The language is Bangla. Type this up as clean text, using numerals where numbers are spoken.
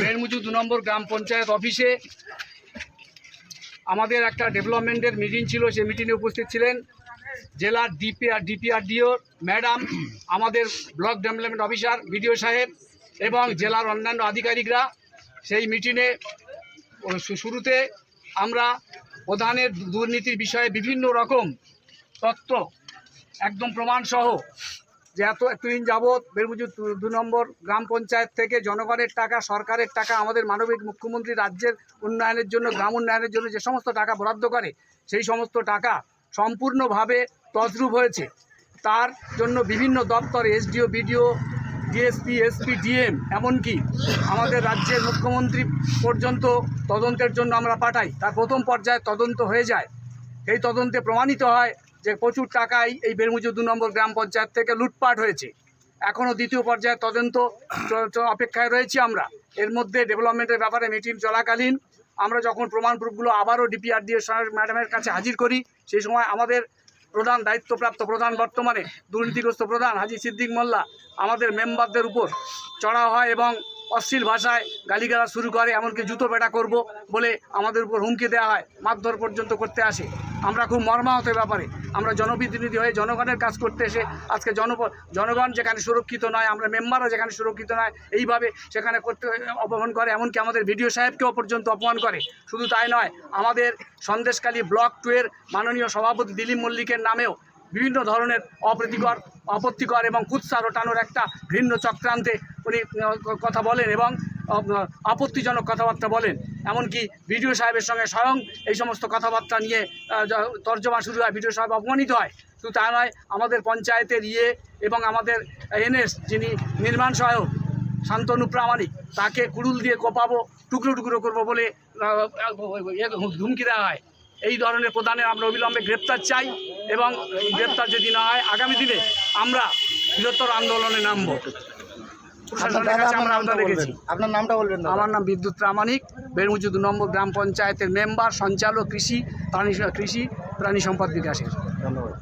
বেড়মুজু 2 নম্বর গ্রাম পঞ্চায়েত অফিসে আমাদের একটা ডেভেলপমেন্টের মিটিং ছিল। সেই মিটিংয়ে উপস্থিত ছিলেন জেলার ডিপিআরডিও ম্যাডাম, আমাদের ব্লক ডেভেলপমেন্ট অফিসার বিডিও সাহেব এবং জেলার অন্যান্য আধিকারিকরা। সেই মিটিংয়ে শুরুতে আমরা প্রধানের দুর্নীতির বিষয়ে বিভিন্ন রকম তথ্য একদম প্রমাণসহ যে এতদিন যাবৎ বেড়মুজু 2 নম্বর গ্রাম পঞ্চায়েত থেকে জনগণের টাকা, সরকারের টাকা, আমাদের মানবিক মুখ্যমন্ত্রী রাজ্যের উন্নয়নের জন্য, গ্রাম উন্নয়নের জন্য যে সমস্ত টাকা বরাদ্দ করে সেই সমস্ত টাকা সম্পূর্ণভাবে তছরূপ হয়েছে। তার জন্য বিভিন্ন দপ্তর, SDO, BDO, DSP, SP, DM, এমনকি আমাদের রাজ্যের মুখ্যমন্ত্রী পর্যন্ত তদন্তের জন্য আমরা পাঠাই। তার প্রথম পর্যায়ে তদন্ত হয়ে যায়। এই তদন্তে প্রমাণিত হয় যে প্রচুর টাকাই এই বেড়মুজু 2 নম্বর গ্রাম পঞ্চায়েত থেকে লুটপাট হয়েছে। এখনও দ্বিতীয় পর্যায়ে তদন্ত অপেক্ষায় রয়েছি আমরা। এর মধ্যে ডেভেলপমেন্টের ব্যাপারে মিটিং চলাকালীন আমরা যখন প্রমাণ প্রুফগুলো আবারও ডিপিআরডিও ম্যাডামের কাছে হাজির করি, সেই সময় আমাদের প্রধান, দায়িত্বপ্রাপ্ত প্রধান, বর্তমানে দুর্নীতিগ্রস্ত প্রধান হাজি সিদ্দিক মোল্লা আমাদের মেম্বারদের উপর চড়াও হয় এবং অশ্লীল ভাষায় গালিগালাজ শুরু করে, এমনকি জুতো পেটা করব বলে আমাদের উপর হুমকি দেওয়া হয়, মারধর পর্যন্ত করতে আসে। আমরা খুব মর্মাহত ব্যাপারে। আমরা জনপ্রতিনিধি হয়ে জনগণের কাজ করতে এসে আজকে জনগণ যেখানে সুরক্ষিত নয়, আমরা মেম্বাররা যেখানে সুরক্ষিত নয়, এইভাবে সেখানে করতে অপমান করে, এমনকি আমাদের বিডিও সাহেবকেও পর্যন্ত অপমান করে। শুধু তাই নয়, আমাদের সন্দেশখালী ব্লক 2 এর মাননীয় সভাপতি দিলীপ মল্লিকের নামেও বিভিন্ন ধরনের আপত্তিকর এবং কুৎসা রটানোর একটা ঘৃণ্য চক্রান্তে উনি কথা বলেন এবং আপত্তিজনক কথাবার্তা বলেন। এমনকি বিডিও সাহেবের সঙ্গে স্বয়ং এই সমস্ত কথাবার্তা নিয়ে তর্জমা শুরু হয়, বিডিও সাহেব অপমানিত হয়। শুধু তা নয়, আমাদের পঞ্চায়েতের এবং আমাদের এনএস যিনি নির্মাণ সহায়ক শান্তনু প্রামাণিক, তাকে কুড়ুল দিয়ে কোপাবো, টুকরো টুকরো করবো বলে হুমকি দেওয়া হয়। এই ধরনের প্রধানের আমরা অবিলম্বে গ্রেপ্তার চাই এবং এই গ্রেপ্তার যদি না হয় আগামী দিনে আমরা বৃহত্তর আন্দোলনে নামব। প্রশাসনের কাছে আমরা আবেদন রেখেছি। আপনার নামটা বলবেন? আমার নাম বিদ্যুৎ প্রামাণিক, বেড়মুজু 2 নম্বর গ্রাম পঞ্চায়েতের মেম্বার, সঞ্চালক কৃষি প্রাণী সম্পদ বিকাশের। ধন্যবাদ।